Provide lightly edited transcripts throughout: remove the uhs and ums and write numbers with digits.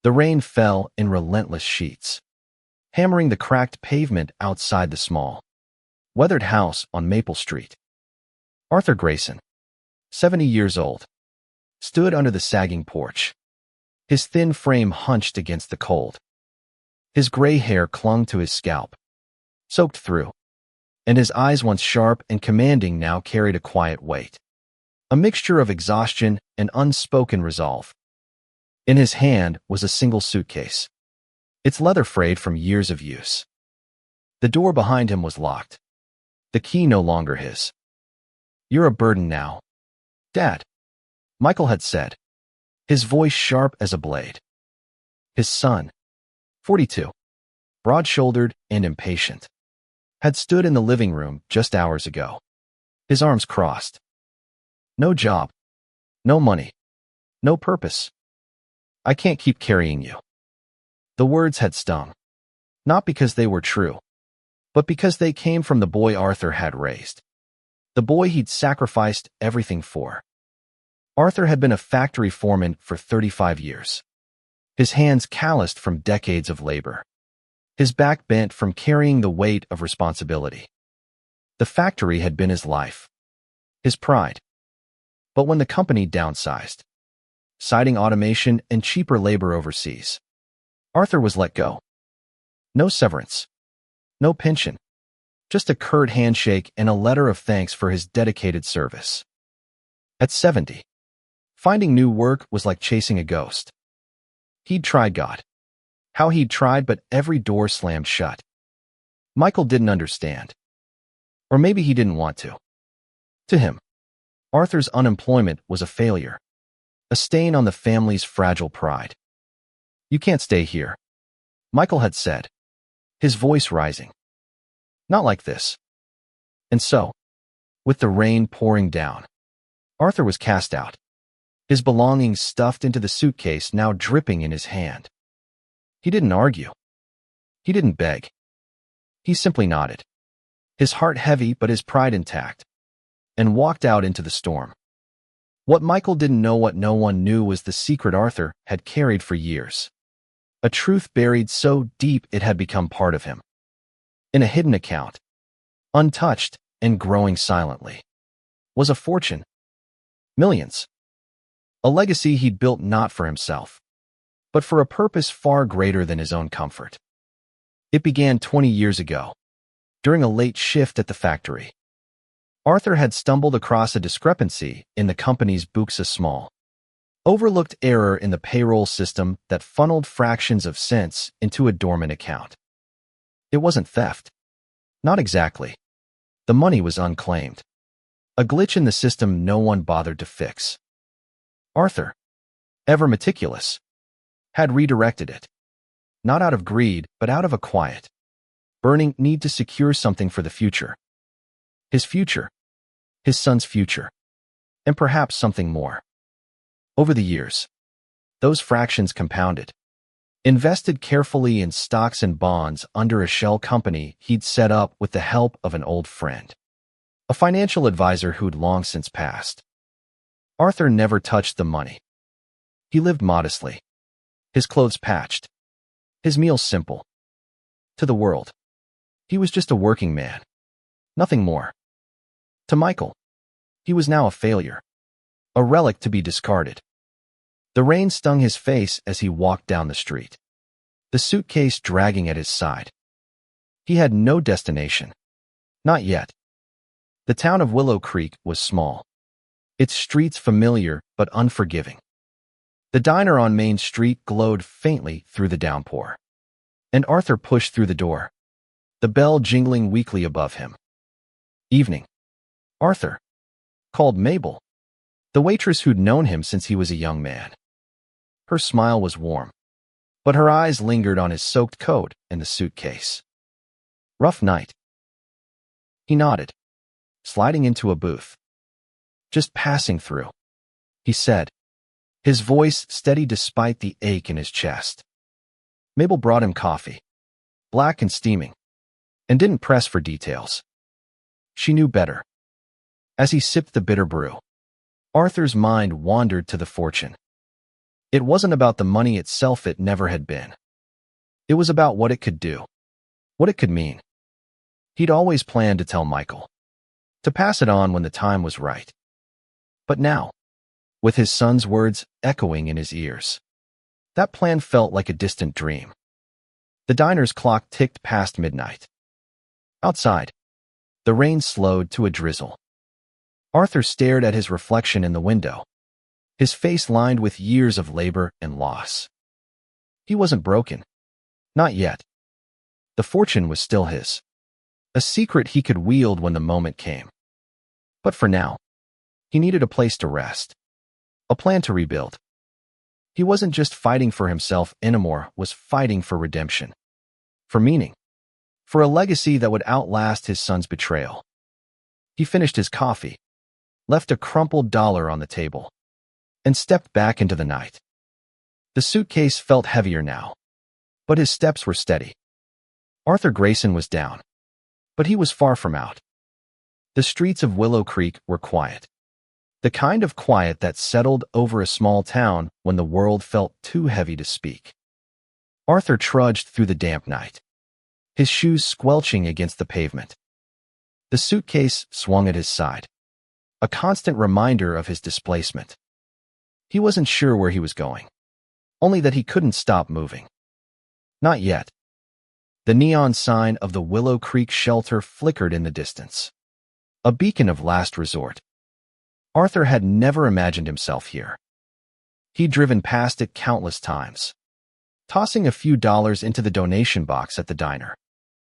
The rain fell in relentless sheets, hammering the cracked pavement outside the small, weathered house on Maple Street. Arthur Grayson, 70 years old, stood under the sagging porch, his thin frame hunched against the cold. His gray hair clung to his scalp, soaked through, and his eyes, once sharp and commanding, now carried a quiet weight, a mixture of exhaustion and unspoken resolve. In his hand was a single suitcase, its leather frayed from years of use. The door behind him was locked, the key no longer his. "You're a burden now, Dad," Michael had said, his voice sharp as a blade. His son, 42, broad-shouldered and impatient, had stood in the living room just hours ago, his arms crossed. "No job, no money, no purpose. I can't keep carrying you." The words had stung, not because they were true, but because they came from the boy Arthur had raised, the boy he'd sacrificed everything for. Arthur had been a factory foreman for 35 years, his hands calloused from decades of labor, his back bent from carrying the weight of responsibility. The factory had been his life, his pride. But when the company downsized, citing automation and cheaper labor overseas, Arthur was let go. No severance, no pension, just a curt handshake and a letter of thanks for his dedicated service. At 70, finding new work was like chasing a ghost. He'd tried God. How he'd tried, but every door slammed shut. Michael didn't understand. Or maybe he didn't want to. To him, Arthur's unemployment was a failure, a stain on the family's fragile pride. "You can't stay here," Michael had said, his voice rising. "Not like this." And so, with the rain pouring down, Arthur was cast out, his belongings stuffed into the suitcase now dripping in his hand. He didn't argue. He didn't beg. He simply nodded, his heart heavy but his pride intact, and walked out into the storm. What Michael didn't know, what no one knew, was the secret Arthur had carried for years. A truth buried so deep it had become part of him. In a hidden account, untouched and growing silently, was a fortune. Millions. A legacy he'd built not for himself, but for a purpose far greater than his own comfort. It began 20 years ago, during a late shift at the factory. Arthur had stumbled across a discrepancy in the company's books, a small, overlooked error in the payroll system that funneled fractions of cents into a dormant account. It wasn't theft. Not exactly. The money was unclaimed. A glitch in the system no one bothered to fix. Arthur, ever meticulous, had redirected it. Not out of greed, but out of a quiet, burning need to secure something for the future. His future, his son's future, and perhaps something more. Over the years, those fractions compounded. Invested carefully in stocks and bonds under a shell company he'd set up with the help of an old friend, a financial advisor who'd long since passed. Arthur never touched the money. He lived modestly, his clothes patched, his meals simple. To the world, he was just a working man, nothing more. To Michael, he was now a failure, a relic to be discarded. The rain stung his face as he walked down the street, the suitcase dragging at his side. He had no destination. Not yet. The town of Willow Creek was small, its streets familiar but unforgiving. The diner on Main Street glowed faintly through the downpour, and Arthur pushed through the door, the bell jingling weakly above him. "Evening, Arthur," called Mabel, the waitress who'd known him since he was a young man. Her smile was warm, but her eyes lingered on his soaked coat and the suitcase. "Rough night." He nodded, sliding into a booth. "Just passing through," he said, his voice steady despite the ache in his chest. Mabel brought him coffee, black and steaming, and didn't press for details. She knew better. As he sipped the bitter brew, Arthur's mind wandered to the fortune. It wasn't about the money itself, it never had been. It was about what it could do, what it could mean. He'd always planned to tell Michael, to pass it on when the time was right. But now, with his son's words echoing in his ears, that plan felt like a distant dream. The diner's clock ticked past midnight. Outside, the rain slowed to a drizzle. Arthur stared at his reflection in the window, his face lined with years of labor and loss. He wasn't broken. Not yet. The fortune was still his, a secret he could wield when the moment came. But for now, he needed a place to rest, a plan to rebuild. He wasn't just fighting for himself anymore, was fighting for redemption, for meaning, for a legacy that would outlast his son's betrayal. He finished his coffee, left a crumpled dollar on the table, and stepped back into the night. The suitcase felt heavier now, but his steps were steady. Arthur Grayson was down, but he was far from out. The streets of Willow Creek were quiet, the kind of quiet that settled over a small town when the world felt too heavy to speak. Arthur trudged through the damp night, his shoes squelching against the pavement. The suitcase swung at his side, a constant reminder of his displacement. He wasn't sure where he was going, only that he couldn't stop moving. Not yet. The neon sign of the Willow Creek shelter flickered in the distance, a beacon of last resort. Arthur had never imagined himself here. He'd driven past it countless times, tossing a few dollars into the donation box at the diner,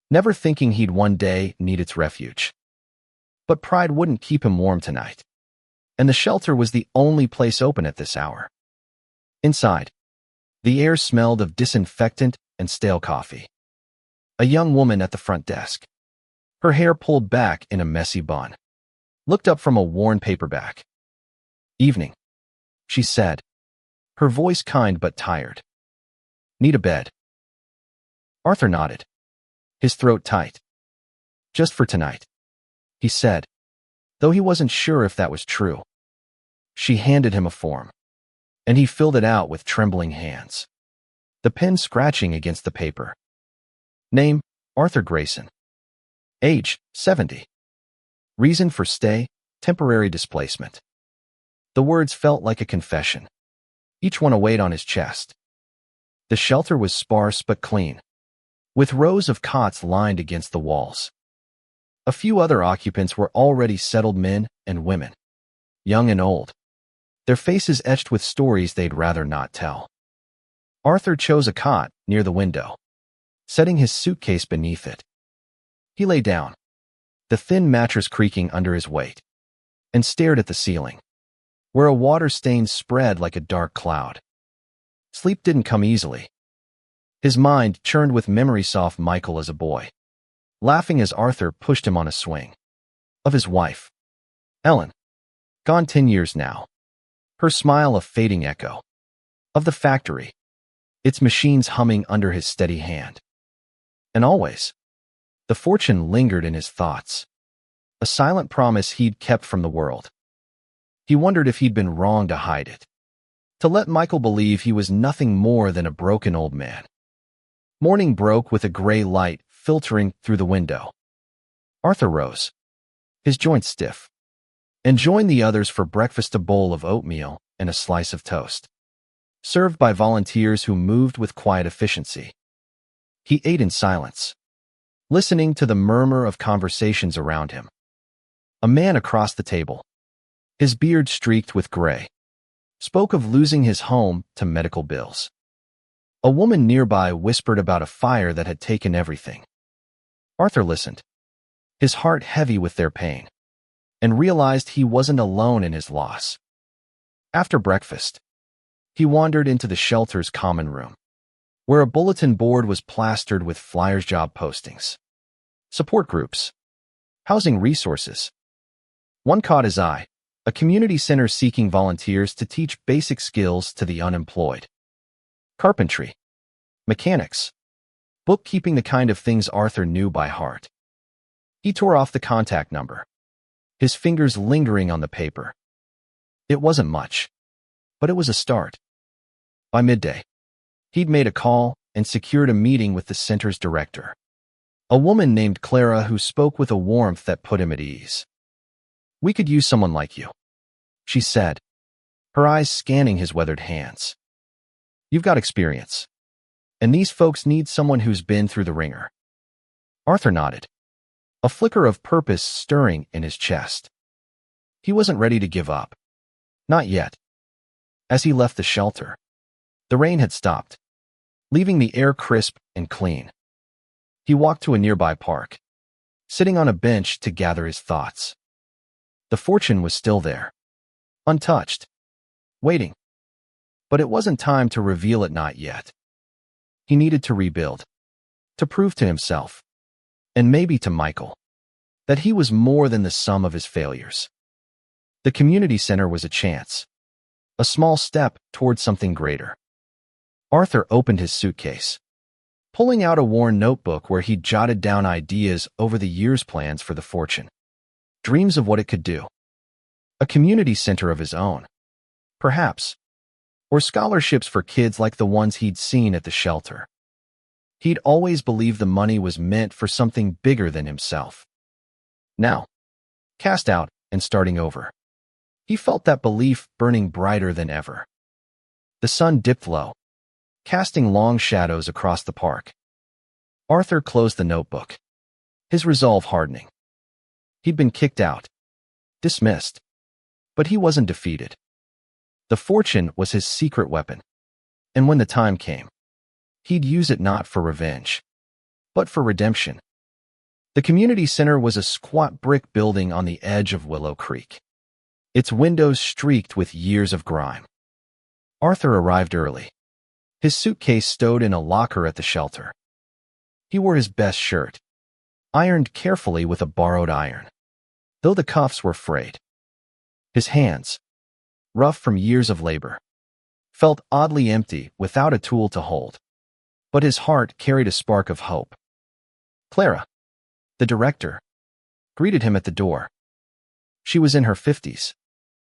never thinking he'd one day need its refuge. But pride wouldn't keep him warm tonight, and the shelter was the only place open at this hour. Inside, the air smelled of disinfectant and stale coffee. A young woman at the front desk, her hair pulled back in a messy bun, looked up from a worn paperback. "Evening," she said, her voice kind but tired. "Need a bed?" Arthur nodded, his throat tight. "Just for tonight," he said, though he wasn't sure if that was true. She handed him a form, and he filled it out with trembling hands, the pen scratching against the paper. Name, Arthur Grayson. Age, 70. Reason for stay, temporary displacement. The words felt like a confession, each one a weight on his chest. The shelter was sparse but clean, with rows of cots lined against the walls. A few other occupants were already settled men and women, young and old, their faces etched with stories they'd rather not tell. Arthur chose a cot near the window, setting his suitcase beneath it. He lay down, the thin mattress creaking under his weight, and stared at the ceiling, where a water stain spread like a dark cloud. Sleep didn't come easily. His mind churned with memories of Michael as a boy, laughing as Arthur pushed him on a swing. Of his wife, Ellen, gone 10 years now, her smile a fading echo. Of the factory, its machines humming under his steady hand. And always, the fortune lingered in his thoughts, a silent promise he'd kept from the world. He wondered if he'd been wrong to hide it, to let Michael believe he was nothing more than a broken old man. Morning broke with a gray light filtering through the window. Arthur rose, his joints stiff, and joined the others for breakfast, a bowl of oatmeal and a slice of toast, served by volunteers who moved with quiet efficiency. He ate in silence, listening to the murmur of conversations around him. A man across the table, his beard streaked with gray, spoke of losing his home to medical bills. A woman nearby whispered about a fire that had taken everything. Arthur listened, his heart heavy with their pain, and realized he wasn't alone in his loss. After breakfast, he wandered into the shelter's common room, where a bulletin board was plastered with flyers, job postings, support groups, housing resources. One caught his eye, a community center seeking volunteers to teach basic skills to the unemployed. Carpentry, mechanics, bookkeeping, the kind of things Arthur knew by heart. He tore off the contact number, his fingers lingering on the paper. It wasn't much, but it was a start. By midday, he'd made a call and secured a meeting with the center's director, a woman named Clara who spoke with a warmth that put him at ease. "We could use someone like you," she said, her eyes scanning his weathered hands. "You've got experience, and these folks need someone who's been through the ringer." Arthur nodded, a flicker of purpose stirring in his chest. He wasn't ready to give up. Not yet. As he left the shelter, the rain had stopped, leaving the air crisp and clean. He walked to a nearby park, sitting on a bench to gather his thoughts. The fortune was still there, untouched, waiting. But it wasn't time to reveal it, not yet. He needed to rebuild, to prove to himself, and maybe to Michael, that he was more than the sum of his failures. The community center was a chance, a small step toward something greater. Arthur opened his suitcase, pulling out a worn notebook where he'd jotted down ideas over the years, plans for the fortune, dreams of what it could do. A community center of his own, perhaps, or scholarships for kids like the ones he'd seen at the shelter. He'd always believed the money was meant for something bigger than himself. Now, cast out and starting over, he felt that belief burning brighter than ever. The sun dipped low, casting long shadows across the park. Arthur closed the notebook, his resolve hardening. He'd been kicked out, dismissed, but he wasn't defeated. The fortune was his secret weapon, and when the time came, he'd use it not for revenge, but for redemption. The community center was a squat brick building on the edge of Willow Creek, its windows streaked with years of grime. Arthur arrived early, his suitcase stowed in a locker at the shelter. He wore his best shirt, ironed carefully with a borrowed iron, though the cuffs were frayed. His hands, rough from years of labor, felt oddly empty without a tool to hold. But his heart carried a spark of hope. Clara, the director, greeted him at the door. She was in her 50s,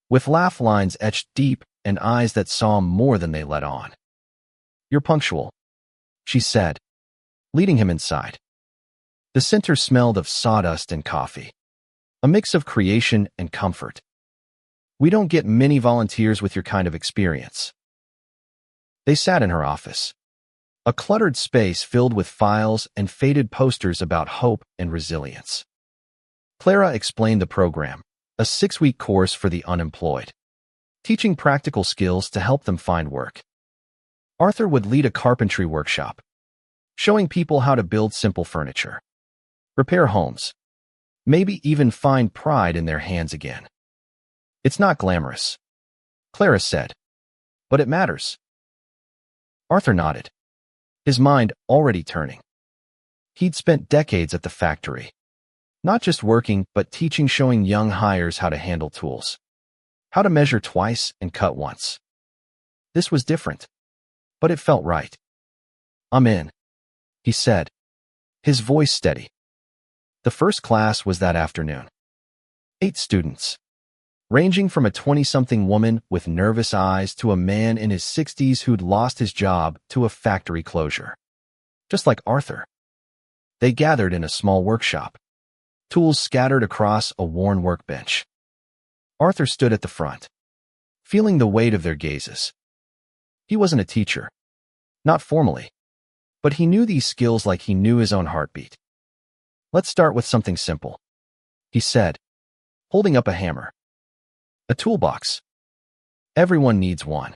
with laugh lines etched deep and eyes that saw more than they let on. "You're punctual," she said, leading him inside. The center smelled of sawdust and coffee, a mix of creation and comfort. "We don't get many volunteers with your kind of experience." They sat in her office, a cluttered space filled with files and faded posters about hope and resilience. Clara explained the program, a 6-week course for the unemployed, teaching practical skills to help them find work. Arthur would lead a carpentry workshop, showing people how to build simple furniture, repair homes, maybe even find pride in their hands again. "It's not glamorous," Clara said, "but it matters." Arthur nodded, his mind already turning. He'd spent decades at the factory, not just working, but teaching, showing young hires how to handle tools, how to measure twice and cut once. This was different, but it felt right. "I'm in," he said, his voice steady. The first class was that afternoon. 8 students, ranging from a 20-something woman with nervous eyes to a man in his 60s who'd lost his job to a factory closure. Just like Arthur. They gathered in a small workshop, tools scattered across a worn workbench. Arthur stood at the front, feeling the weight of their gazes. He wasn't a teacher, not formally, but he knew these skills like he knew his own heartbeat. "Let's start with something simple," he said, holding up a hammer. "A toolbox. Everyone needs one."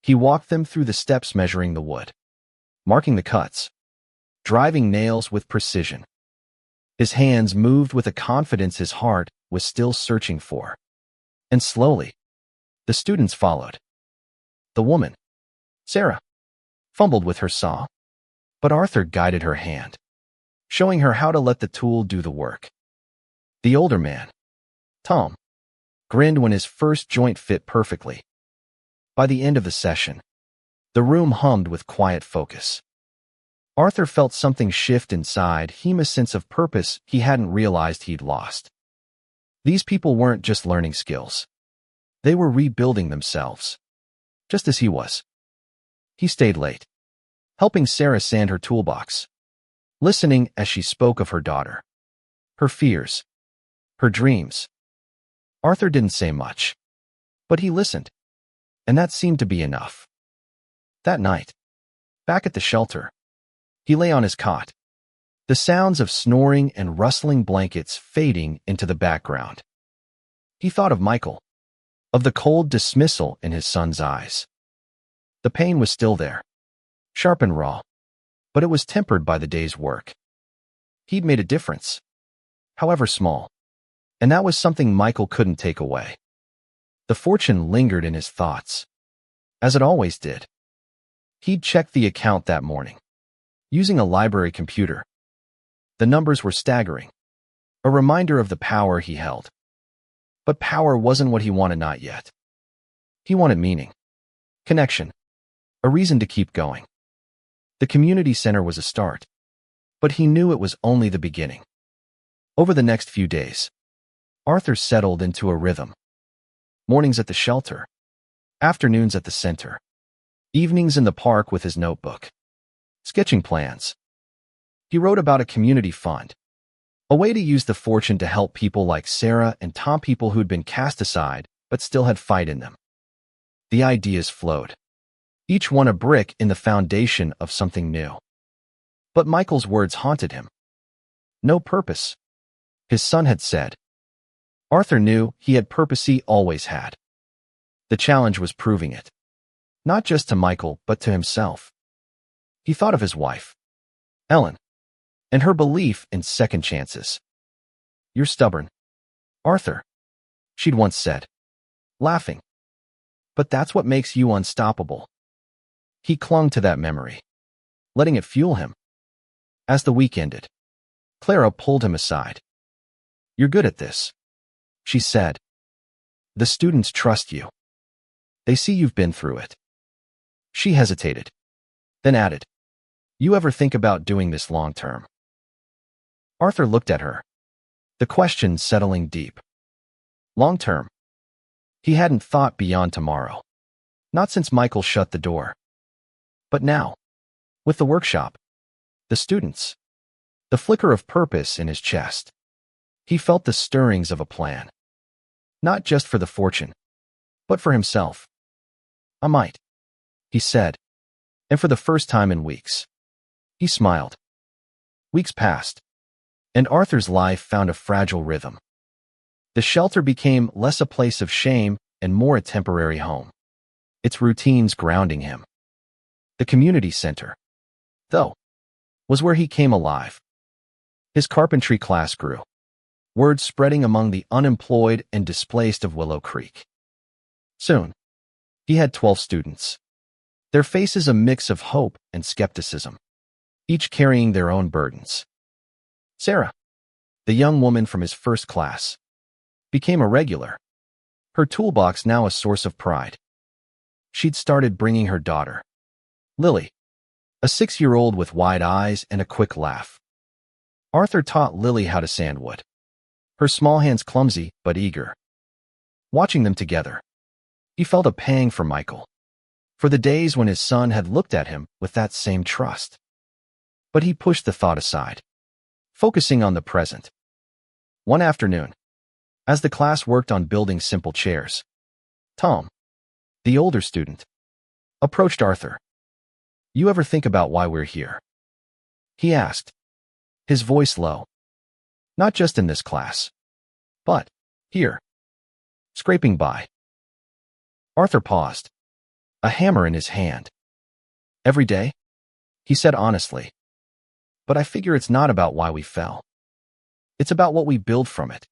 He walked them through the steps, measuring the wood, marking the cuts, driving nails with precision. His hands moved with a confidence his heart was still searching for. And slowly, the students followed. The woman, Sarah, fumbled with her saw, but Arthur guided her hand, showing her how to let the tool do the work. The older man, Tom, grinned when his first joint fit perfectly. By the end of the session, the room hummed with quiet focus. Arthur felt something shift inside him, a sense of purpose he hadn't realized he'd lost. These people weren't just learning skills. They were rebuilding themselves, just as he was. He stayed late, helping Sarah sand her toolbox, listening as she spoke of her daughter, her fears, her dreams. Arthur didn't say much, but he listened, and that seemed to be enough. That night, back at the shelter, he lay on his cot, the sounds of snoring and rustling blankets fading into the background. He thought of Michael, of the cold dismissal in his son's eyes. The pain was still there, sharp and raw, but it was tempered by the day's work. He'd made a difference, however small, and that was something Michael couldn't take away. The fortune lingered in his thoughts, as it always did. He'd checked the account that morning, using a library computer. The numbers were staggering, a reminder of the power he held. But power wasn't what he wanted, not yet. He wanted meaning, connection, a reason to keep going. The community center was a start, but he knew it was only the beginning. Over the next few days, Arthur settled into a rhythm. Mornings at the shelter, afternoons at the center, evenings in the park with his notebook, sketching plans. He wrote about a community fund, a way to use the fortune to help people like Sarah and Tom, people who'd been cast aside but still had fight in them. The ideas flowed, each one a brick in the foundation of something new. But Michael's words haunted him. No purpose, his son had said. Arthur knew he had purpose, he always had. The challenge was proving it, not just to Michael but to himself. He thought of his wife, Ellen, and her belief in second chances. "You're stubborn, Arthur," she'd once said, laughing. "But that's what makes you unstoppable." He clung to that memory, letting it fuel him. As the week ended, Clara pulled him aside. "You're good at this," she said. "The students trust you. They see you've been through it." She hesitated, then added, "You ever think about doing this long term?" Arthur looked at her, the question settling deep. Long term. He hadn't thought beyond tomorrow, not since Michael shut the door. But now, with the workshop, the students, the flicker of purpose in his chest, he felt the stirrings of a plan. Not just for the fortune, but for himself. "I might," he said, and for the first time in weeks, he smiled. Weeks passed, and Arthur's life found a fragile rhythm. The shelter became less a place of shame and more a temporary home, its routines grounding him. The community center, though, was where he came alive. His carpentry class grew, word spreading among the unemployed and displaced of Willow Creek. Soon, he had 12 students, their faces a mix of hope and skepticism, each carrying their own burdens. Sarah, the young woman from his first class, became a regular, her toolbox now a source of pride. She'd started bringing her daughter, Lily, a 6-year-old with wide eyes and a quick laugh. Arthur taught Lily how to sand wood, her small hands clumsy but eager. Watching them together, he felt a pang for Michael, for the days when his son had looked at him with that same trust. But he pushed the thought aside, focusing on the present. One afternoon, as the class worked on building simple chairs, Tom, the older student, approached Arthur. "You ever think about why we're here?" he asked, his voice low. "Not just in this class, but here, scraping by." Arthur paused, a hammer in his hand. "Every day," he said honestly. "But I figure it's not about why we fell. It's about what we build from it."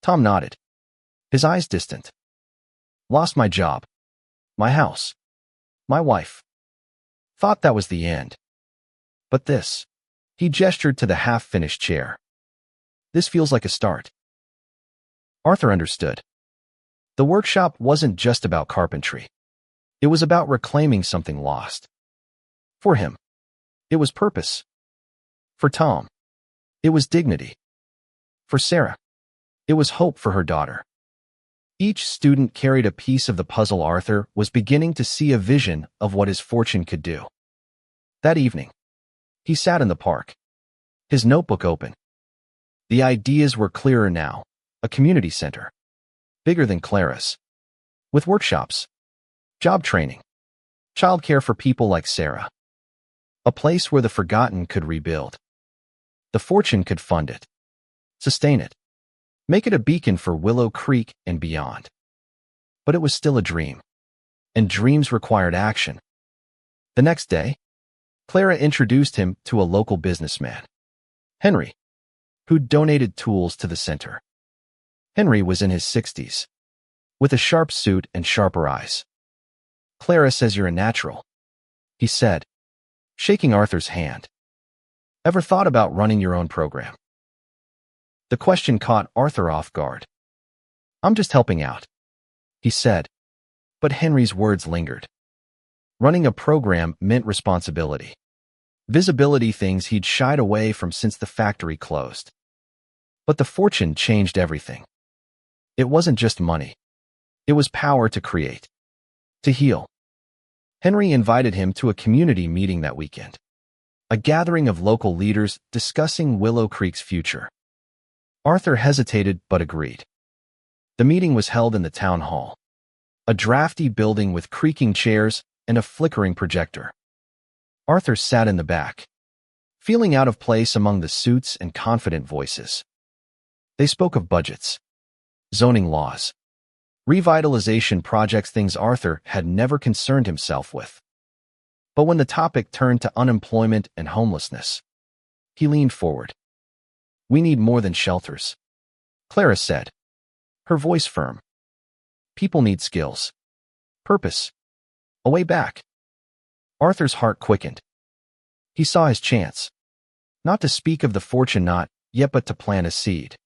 Tom nodded, his eyes distant. "Lost my job, my house, my wife. Thought that was the end. But this," he gestured to the half-finished chair. "This feels like a start." Arthur understood. The workshop wasn't just about carpentry. It was about reclaiming something lost. For him, it was purpose. For Tom, it was dignity. For Sarah, it was hope for her daughter. Each student carried a piece of the puzzle. Arthur was beginning to see a vision of what his fortune could do. That evening, he sat in the park, his notebook open. The ideas were clearer now. A community center, bigger than Clara's, with workshops, job training, childcare for people like Sarah. A place where the forgotten could rebuild. The fortune could fund it, sustain it, make it a beacon for Willow Creek and beyond. But it was still a dream, and dreams required action. The next day, Clara introduced him to a local businessman, Henry, who donated tools to the center. Henry was in his 60s, with a sharp suit and sharper eyes. "Clara says you're a natural," he said, shaking Arthur's hand. "Ever thought about running your own program?" The question caught Arthur off guard. "I'm just helping out," he said, but Henry's words lingered. Running a program meant responsibility, visibility, things he'd shied away from since the factory closed. But the fortune changed everything. It wasn't just money. It was power to create, to heal. Henry invited him to a community meeting that weekend, a gathering of local leaders discussing Willow Creek's future. Arthur hesitated but agreed. The meeting was held in the town hall, a drafty building with creaking chairs and a flickering projector. Arthur sat in the back, feeling out of place among the suits and confident voices. They spoke of budgets, zoning laws, revitalization projects, things Arthur had never concerned himself with. But when the topic turned to unemployment and homelessness, he leaned forward. "We need more than shelters," Clara said, her voice firm. "People need skills, purpose, a way back." Arthur's heart quickened. He saw his chance, not to speak of the fortune not yet, but to plant a seed.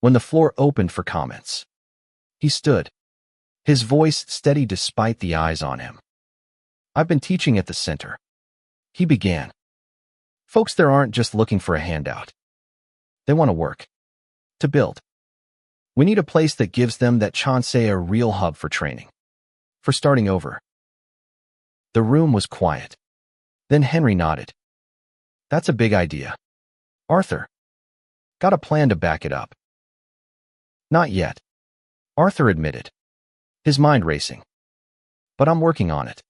When the floor opened for comments, he stood, his voice steady despite the eyes on him. "I've been teaching at the center," he began. "Folks there aren't just looking for a handout. They want to work, to build. We need a place that gives them that chance, a real hub for training, for starting over." The room was quiet. Then Henry nodded. "That's a big idea, Arthur. Got a plan to back it up?" "Not yet," Arthur admitted, his mind racing. "But I'm working on it."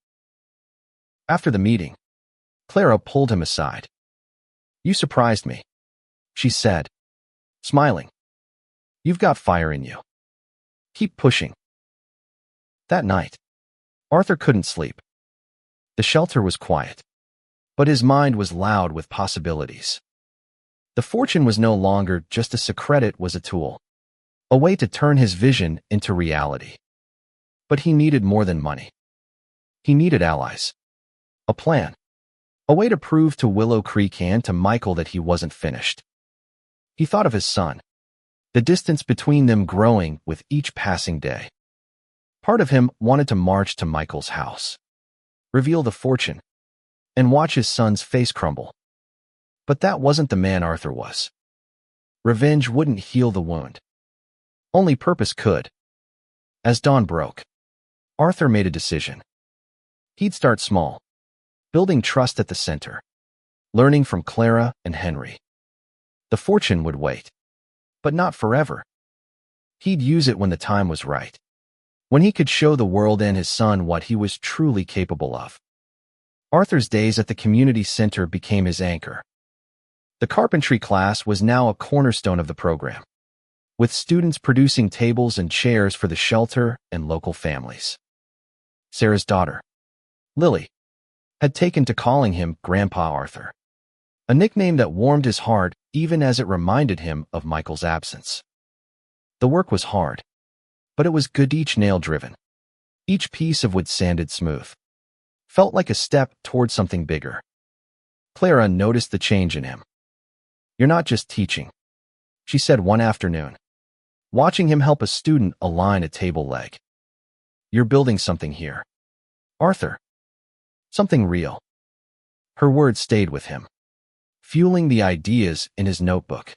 After the meeting, Clara pulled him aside. "You surprised me," she said, smiling. "You've got fire in you. Keep pushing." That night, Arthur couldn't sleep. The shelter was quiet, but his mind was loud with possibilities. The fortune was no longer just a secret, it was a tool, a way to turn his vision into reality. But he needed more than money. He needed allies, a plan, a way to prove to Willow Creek and to Michael that he wasn't finished. He thought of his son, the distance between them growing with each passing day. Part of him wanted to march to Michael's house, reveal the fortune, and watch his son's face crumble. But that wasn't the man Arthur was. Revenge wouldn't heal the wound. Only purpose could. As dawn broke, Arthur made a decision. He'd start small, building trust at the center, learning from Clara and Henry. The fortune would wait, but not forever. He'd use it when the time was right, when he could show the world and his son what he was truly capable of. Arthur's days at the community center became his anchor. The carpentry class was now a cornerstone of the program, with students producing tables and chairs for the shelter and local families. Sarah's daughter, Lily, had taken to calling him Grandpa Arthur, a nickname that warmed his heart even as it reminded him of Michael's absence. The work was hard, but it was good, each nail driven, each piece of wood sanded smooth. Felt like a step toward something bigger. Clara noticed the change in him. "You're not just teaching," she said one afternoon, watching him help a student align a table leg. "You're building something here, Arthur. Something real." Her words stayed with him, fueling the ideas in his notebook.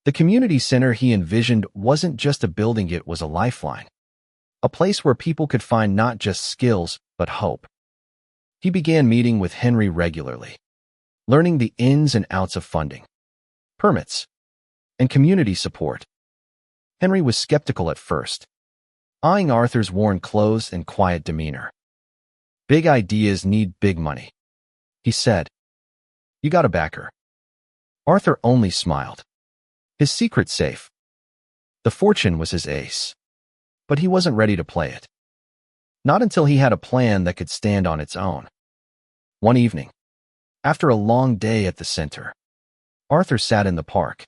The community center he envisioned wasn't just a building, it was a lifeline. A place where people could find not just skills, but hope. He began meeting with Henry regularly, learning the ins and outs of funding, permits, and community support. Henry was skeptical at first, eyeing Arthur's worn clothes and quiet demeanor. "Big ideas need big money," he said. "You got a backer." Arthur only smiled. His secret safe. The fortune was his ace, but he wasn't ready to play it. Not until he had a plan that could stand on its own. One evening, after a long day at the center, Arthur sat in the park,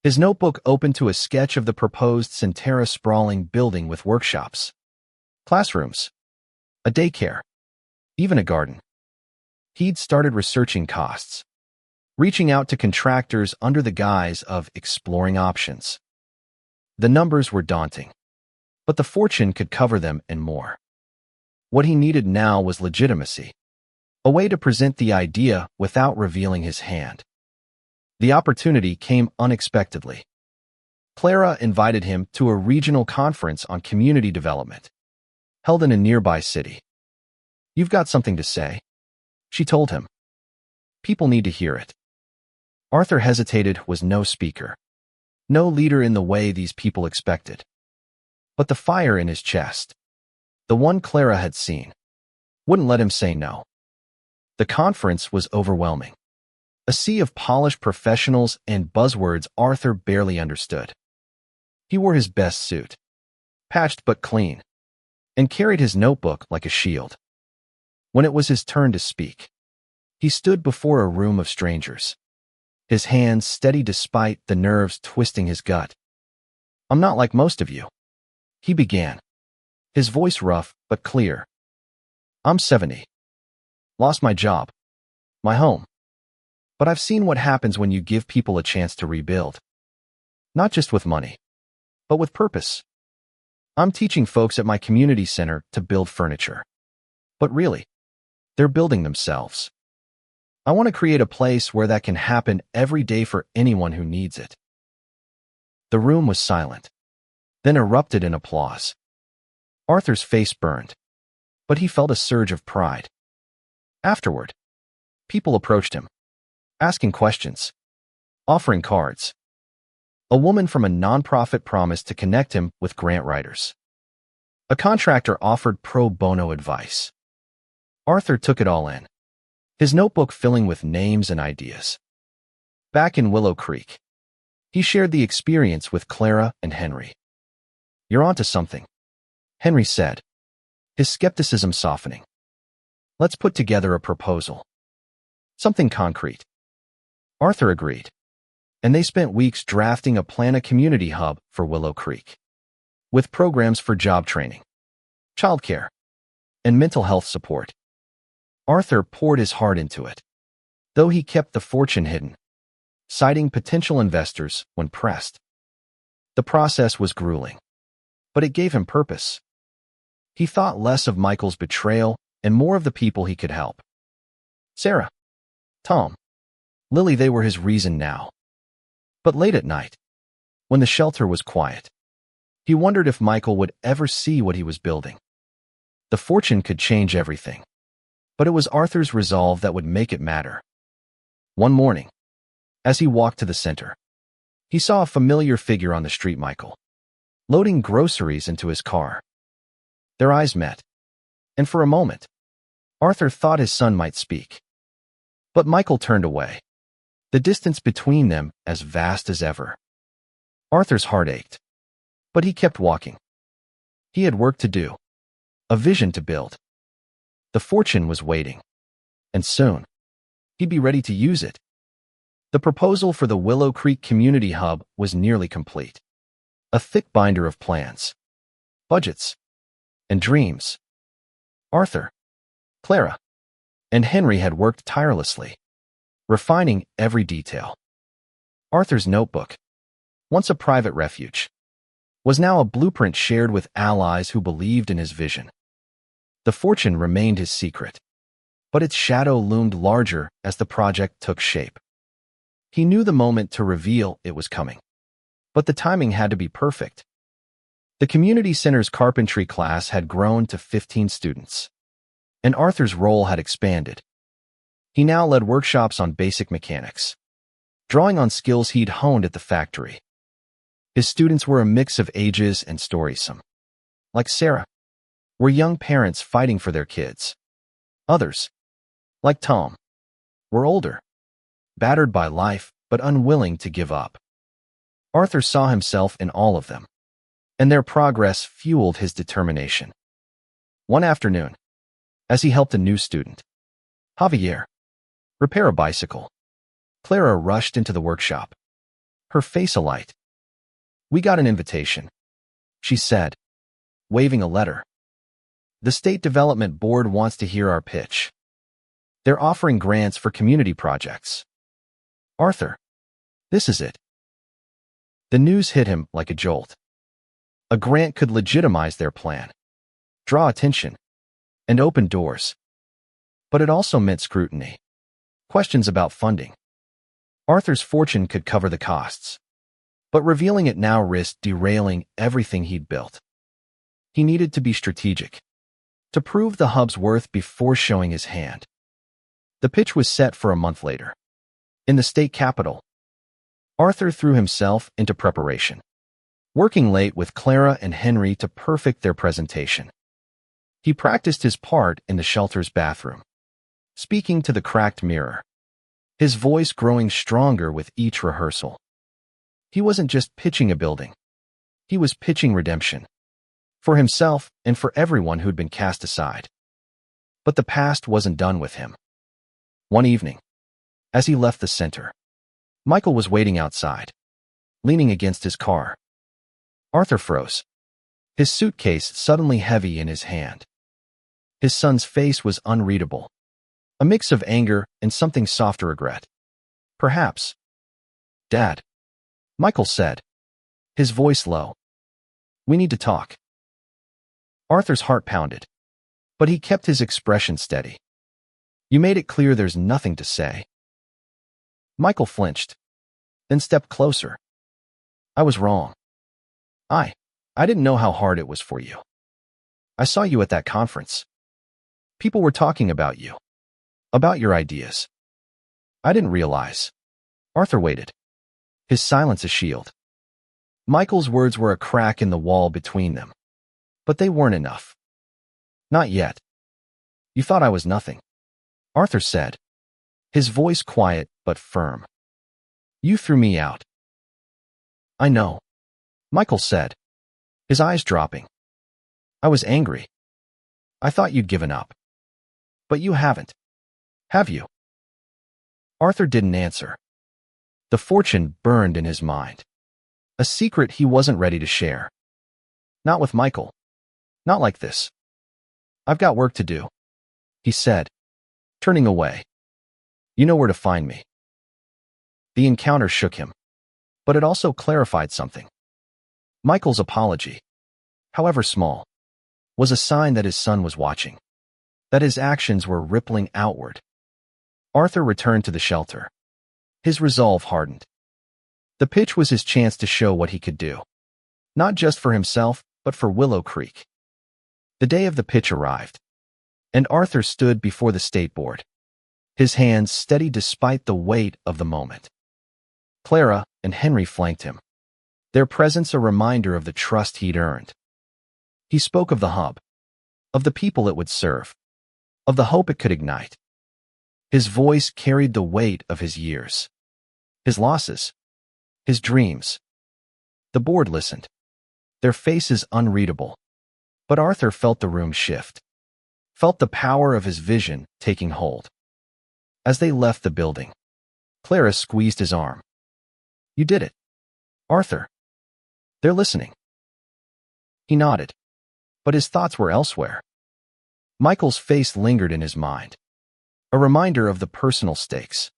his notebook open to a sketch of the proposed Centera sprawling building with workshops, classrooms, a daycare, even a garden. He'd started researching costs, reaching out to contractors under the guise of exploring options. The numbers were daunting, but the fortune could cover them and more. What he needed now was legitimacy, a way to present the idea without revealing his hand. The opportunity came unexpectedly. Clara invited him to a regional conference on community development, held in a nearby city. "You've got something to say," she told him. "People need to hear it." Arthur hesitated, was no speaker, no leader in the way these people expected. But the fire in his chest, the one Clara had seen, wouldn't let him say no. The conference was overwhelming. A sea of polished professionals and buzzwords Arthur barely understood. He wore his best suit, patched but clean, and carried his notebook like a shield. When it was his turn to speak, he stood before a room of strangers, his hands steady despite the nerves twisting his gut. "I'm not like most of you," he began, his voice rough but clear. "I'm 70. Lost my job, my home. But I've seen what happens when you give people a chance to rebuild. Not just with money, but with purpose. I'm teaching folks at my community center to build furniture. But really, they're building themselves. I want to create a place where that can happen every day for anyone who needs it." The room was silent, then erupted in applause. Arthur's face burned, but he felt a surge of pride. Afterward, people approached him, asking questions, offering cards. A woman from a nonprofit promised to connect him with grant writers. A contractor offered pro bono advice. Arthur took it all in, his notebook filling with names and ideas. Back in Willow Creek, he shared the experience with Clara and Henry. "You're onto something," Henry said, his skepticism softening. "Let's put together a proposal. Something concrete." Arthur agreed, and they spent weeks drafting a plan, a community hub for Willow Creek, with programs for job training, childcare, and mental health support. Arthur poured his heart into it, though he kept the fortune hidden, citing potential investors when pressed. The process was grueling, but it gave him purpose. He thought less of Michael's betrayal and more of the people he could help. Sarah, Tom, Lily, they were his reason now. But late at night, when the shelter was quiet, he wondered if Michael would ever see what he was building. The fortune could change everything, but it was Arthur's resolve that would make it matter. One morning, as he walked to the center, he saw a familiar figure on the street, Michael, loading groceries into his car. Their eyes met, and for a moment, Arthur thought his son might speak. But Michael turned away, the distance between them as vast as ever. Arthur's heart ached, but he kept walking. He had work to do, a vision to build. The fortune was waiting, and soon, he'd be ready to use it. The proposal for the Willow Creek Community Hub was nearly complete. A thick binder of plans, budgets, and dreams. Arthur, Clara, and Henry had worked tirelessly, refining every detail. Arthur's notebook, once a private refuge, was now a blueprint shared with allies who believed in his vision. The fortune remained his secret, but its shadow loomed larger as the project took shape. He knew the moment to reveal it was coming. But the timing had to be perfect. The community center's carpentry class had grown to 15 students, and Arthur's role had expanded. He now led workshops on basic mechanics, drawing on skills he'd honed at the factory. His students were a mix of ages and stories. Some, like Sarah, were young parents fighting for their kids. Others, like Tom, were older, battered by life but unwilling to give up. Arthur saw himself in all of them, and their progress fueled his determination. One afternoon, as he helped a new student, Javier, repair a bicycle, Clara rushed into the workshop, her face alight. "We got an invitation," she said, waving a letter. "The State Development Board wants to hear our pitch. They're offering grants for community projects." "Arthur, this is it." The news hit him like a jolt. A grant could legitimize their plan, draw attention, and open doors. But it also meant scrutiny, questions about funding. Arthur's fortune could cover the costs, but revealing it now risked derailing everything he'd built. He needed to be strategic, to prove the hub's worth before showing his hand. The pitch was set for a month later, in the state capitol. Arthur threw himself into preparation, working late with Clara and Henry to perfect their presentation. He practiced his part in the shelter's bathroom, speaking to the cracked mirror, his voice growing stronger with each rehearsal. He wasn't just pitching a building. He was pitching redemption, for himself and for everyone who'd been cast aside. But the past wasn't done with him. One evening, as he left the center, Michael was waiting outside, leaning against his car. Arthur froze, his suitcase suddenly heavy in his hand. His son's face was unreadable, a mix of anger and something softer regret. "Perhaps." "Dad," Michael said, his voice low. "We need to talk." Arthur's heart pounded, but he kept his expression steady. "You made it clear there's nothing to say." Michael flinched, then stepped closer. "I was wrong. I didn't know how hard it was for you. I saw you at that conference. People were talking about you, about your ideas. I didn't realize." Arthur waited, his silence a shield. Michael's words were a crack in the wall between them, but they weren't enough. "Not yet. You thought I was nothing," Arthur said, his voice quiet but firm. "You threw me out." "I know," Michael said, his eyes dropping. "I was angry. I thought you'd given up. But you haven't, have you?" Arthur didn't answer. The fortune burned in his mind, a secret he wasn't ready to share. "Not with Michael. Not like this. I've got work to do," he said, turning away. "You know where to find me." The encounter shook him, but it also clarified something. Michael's apology, however small, was a sign that his son was watching, that his actions were rippling outward. Arthur returned to the shelter, his resolve hardened. The pitch was his chance to show what he could do, not just for himself, but for Willow Creek. The day of the pitch arrived, and Arthur stood before the state board, his hands steady despite the weight of the moment. Clara and Henry flanked him, their presence a reminder of the trust he'd earned. He spoke of the hub, of the people it would serve, of the hope it could ignite. His voice carried the weight of his years, his losses, his dreams. The board listened, their faces unreadable, but Arthur felt the room shift, felt the power of his vision taking hold. As they left the building, Clara squeezed his arm. "You did it, Arthur. They're listening." He nodded, but his thoughts were elsewhere. Michael's face lingered in his mind, a reminder of the personal stakes.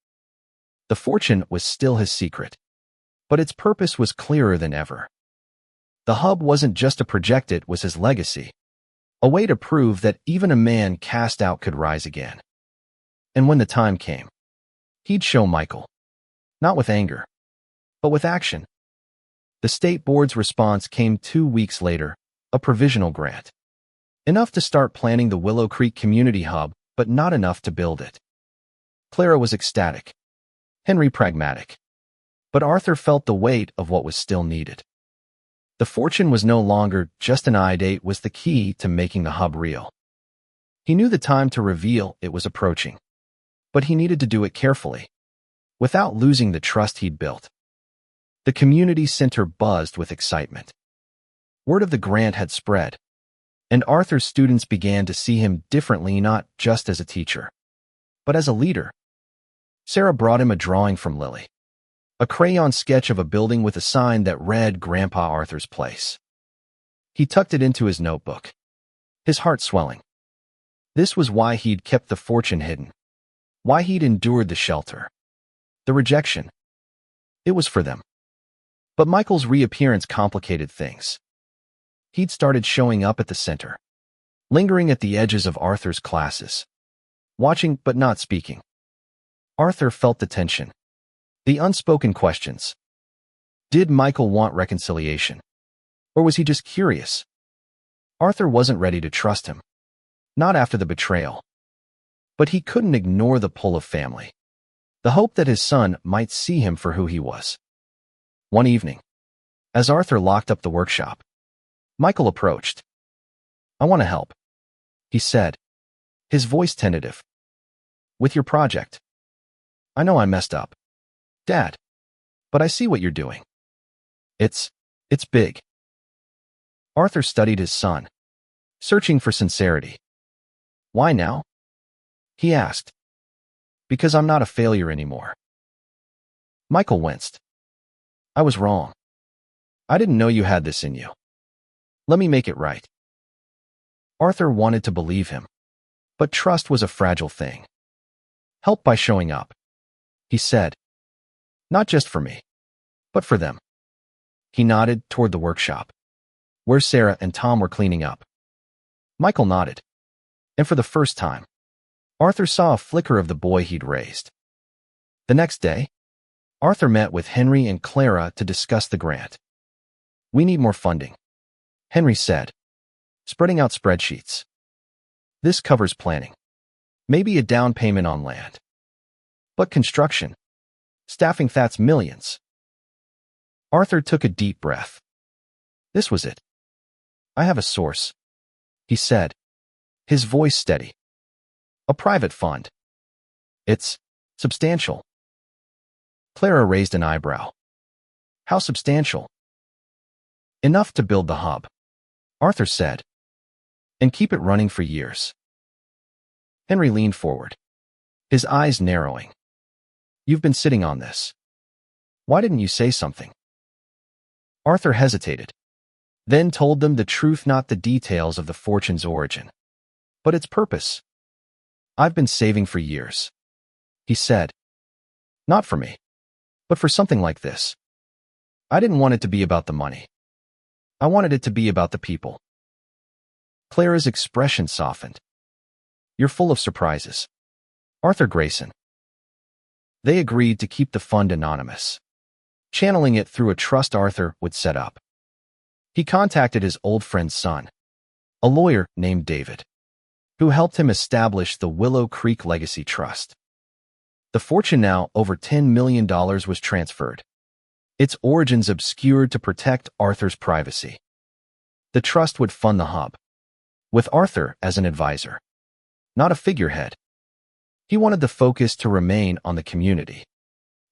The fortune was still his secret, but its purpose was clearer than ever. The hub wasn't just a project, it was his legacy, a way to prove that even a man cast out could rise again. And when the time came, he'd show Michael, not with anger, but with action. The state board's response came 2 weeks later, a provisional grant. Enough to start planning the Willow Creek Community Hub, but not enough to build it. Clara was ecstatic. Henry pragmatic. But Arthur felt the weight of what was still needed. The fortune was no longer just an idea, it was the key to making the hub real. He knew the time to reveal it was approaching. But he needed to do it carefully, without losing the trust he'd built. The community center buzzed with excitement. Word of the grant had spread, and Arthur's students began to see him differently, not just as a teacher, but as a leader. Sarah brought him a drawing from Lily, a crayon sketch of a building with a sign that read Grandpa Arthur's Place. He tucked it into his notebook, his heart swelling. This was why he'd kept the fortune hidden, why he'd endured the shelter, the rejection. It was for them. But Michael's reappearance complicated things. He'd started showing up at the center, lingering at the edges of Arthur's classes, watching but not speaking. Arthur felt the tension, the unspoken questions. Did Michael want reconciliation? Or was he just curious? Arthur wasn't ready to trust him, not after the betrayal. But he couldn't ignore the pull of family, the hope that his son might see him for who he was. One evening, as Arthur locked up the workshop, Michael approached. "I want to help," he said, his voice tentative. "With your project. I know I messed up, Dad, but I see what you're doing. It's big." Arthur studied his son, searching for sincerity. "Why now?" he asked. "Because I'm not a failure anymore." Michael winced. "I was wrong. I didn't know you had this in you. Let me make it right." Arthur wanted to believe him, but trust was a fragile thing. "Help by showing up," he said. "Not just for me, but for them." He nodded toward the workshop, where Sarah and Tom were cleaning up. Michael nodded, and for the first time, Arthur saw a flicker of the boy he'd raised. The next day, Arthur met with Henry and Clara to discuss the grant. "We need more funding," Henry said, spreading out spreadsheets. "This covers planning, maybe a down payment on land. But construction, staffing, that's millions." Arthur took a deep breath. This was it. "I have a source," he said, his voice steady. "A private fund. It's substantial." Clara raised an eyebrow. "How substantial?" "Enough to build the hub," Arthur said, "and keep it running for years." Henry leaned forward, his eyes narrowing. "You've been sitting on this. Why didn't you say something?" Arthur hesitated, then told them the truth, not the details of the fortune's origin, but its purpose. "I've been saving for years," he said. "Not for me, but for something like this. I didn't want it to be about the money. I wanted it to be about the people." Clara's expression softened. "You're full of surprises, Arthur Grayson." They agreed to keep the fund anonymous, channeling it through a trust Arthur would set up. He contacted his old friend's son, a lawyer named David, who helped him establish the Willow Creek Legacy Trust. The fortune, now over $10 million, was transferred, its origins obscured to protect Arthur's privacy. The trust would fund the hub, with Arthur as an advisor, not a figurehead. He wanted the focus to remain on the community,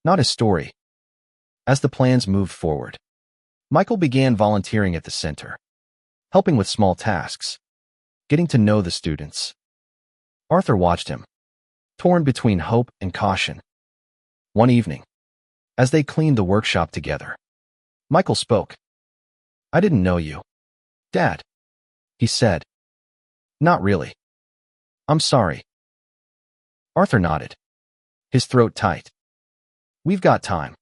not his story. As the plans moved forward, Michael began volunteering at the center, helping with small tasks, getting to know the students. Arthur watched him, torn between hope and caution. One evening, as they cleaned the workshop together, Michael spoke. "I didn't know you, Dad," he said. "Not really. I'm sorry." Arthur nodded, his throat tight. "We've got time,"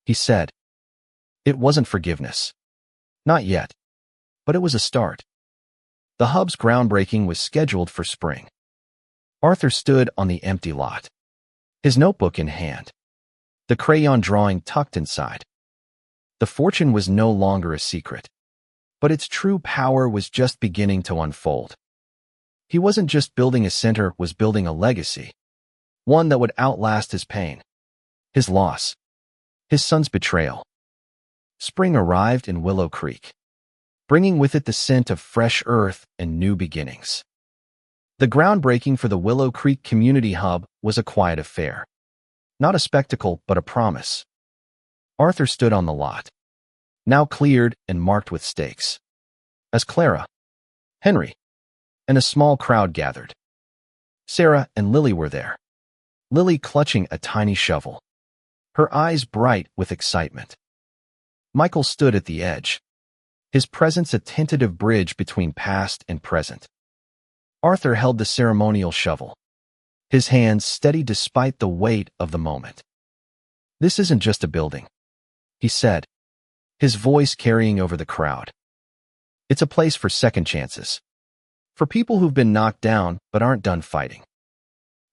he said. It wasn't forgiveness. Not yet. But it was a start. The hub's groundbreaking was scheduled for spring. Arthur stood on the empty lot, his notebook in hand, the crayon drawing tucked inside. The fortune was no longer a secret, but its true power was just beginning to unfold. He wasn't just building a center, was building a legacy, one that would outlast his pain, his loss, his son's betrayal. Spring arrived in Willow Creek, bringing with it the scent of fresh earth and new beginnings. The groundbreaking for the Willow Creek Community Hub was a quiet affair. Not a spectacle, but a promise. Arthur stood on the lot, now cleared and marked with stakes, as Clara, Henry, and a small crowd gathered. Sarah and Lily were there, Lily clutching a tiny shovel, her eyes bright with excitement. Michael stood at the edge, his presence a tentative bridge between past and present. Arthur held the ceremonial shovel, his hands steady despite the weight of the moment. "This isn't just a building," he said, his voice carrying over the crowd. "It's a place for second chances, for people who've been knocked down but aren't done fighting.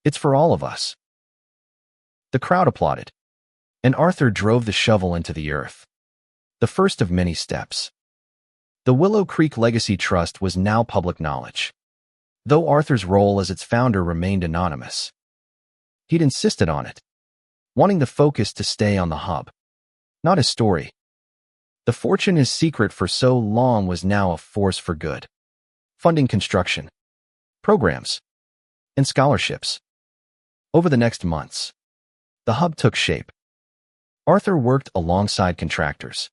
It's for all of us." The crowd applauded, and Arthur drove the shovel into the earth, the first of many steps. The Willow Creek Legacy Trust was now public knowledge, though Arthur's role as its founder remained anonymous. He'd insisted on it, wanting the focus to stay on the hub, not his story. The fortune his secret for so long was now a force for good, funding construction, programs, and scholarships. Over the next months, the hub took shape. Arthur worked alongside contractors,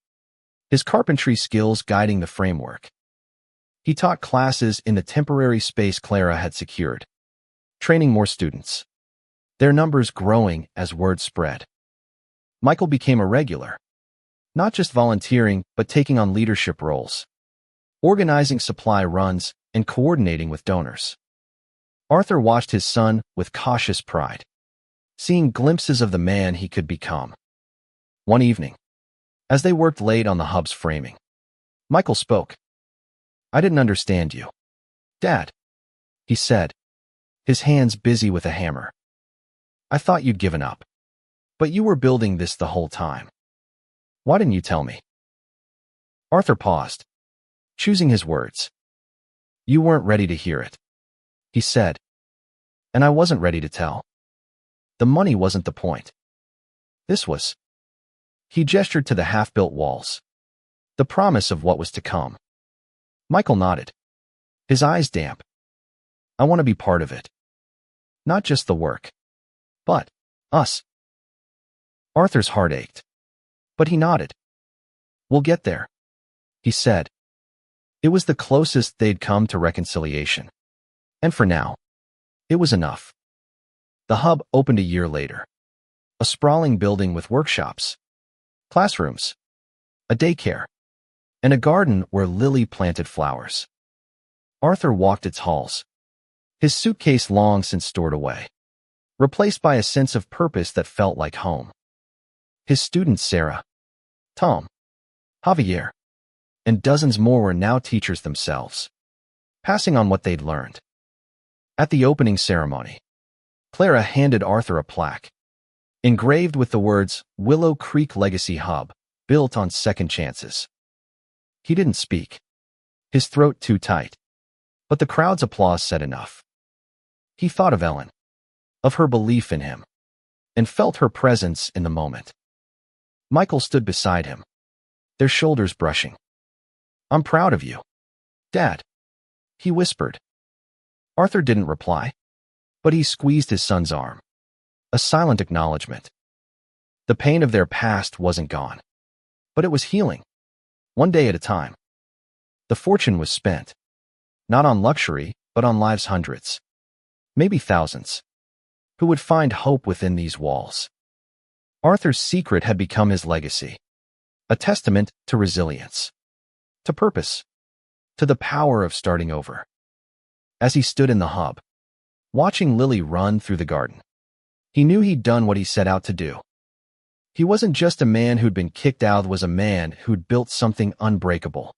his carpentry skills guiding the framework. He taught classes in the temporary space Clara had secured, training more students, their numbers growing as word spread. Michael became a regular, not just volunteering, but taking on leadership roles, organizing supply runs and coordinating with donors. Arthur watched his son with cautious pride, seeing glimpses of the man he could become. One evening, as they worked late on the hub's framing, Michael spoke. "I didn't understand you, Dad," he said, his hands busy with a hammer. "I thought you'd given up, but you were building this the whole time. Why didn't you tell me?" Arthur paused, choosing his words. "You weren't ready to hear it," he said, "and I wasn't ready to tell. The money wasn't the point. This was." He gestured to the half-built walls, the promise of what was to come. Michael nodded, his eyes damp. "I want to be part of it. Not just the work, but us." Arthur's heart ached, but he nodded. "We'll get there," he said. It was the closest they'd come to reconciliation, and for now, it was enough. The hub opened a year later, a sprawling building with workshops, classrooms, a daycare, and a garden where Lily planted flowers. Arthur walked its halls, his suitcase long since stored away, replaced by a sense of purpose that felt like home. His students Sarah, Tom, Javier, and dozens more were now teachers themselves, passing on what they'd learned. At the opening ceremony, Clara handed Arthur a plaque, engraved with the words Willow Creek Legacy Hub, built on second chances. He didn't speak, his throat too tight, but the crowd's applause said enough. He thought of Ellen, of her belief in him, and felt her presence in the moment. Michael stood beside him, their shoulders brushing. "I'm proud of you, Dad," he whispered. Arthur didn't reply, but he squeezed his son's arm, a silent acknowledgement. The pain of their past wasn't gone, but it was healing, one day at a time. The fortune was spent, not on luxury, but on lives hundreds, maybe thousands, who would find hope within these walls. Arthur's secret had become his legacy, a testament to resilience, to purpose, to the power of starting over. As he stood in the hub, watching Lily run through the garden, he knew he'd done what he set out to do. He wasn't just a man who'd been kicked out, was a man who'd built something unbreakable,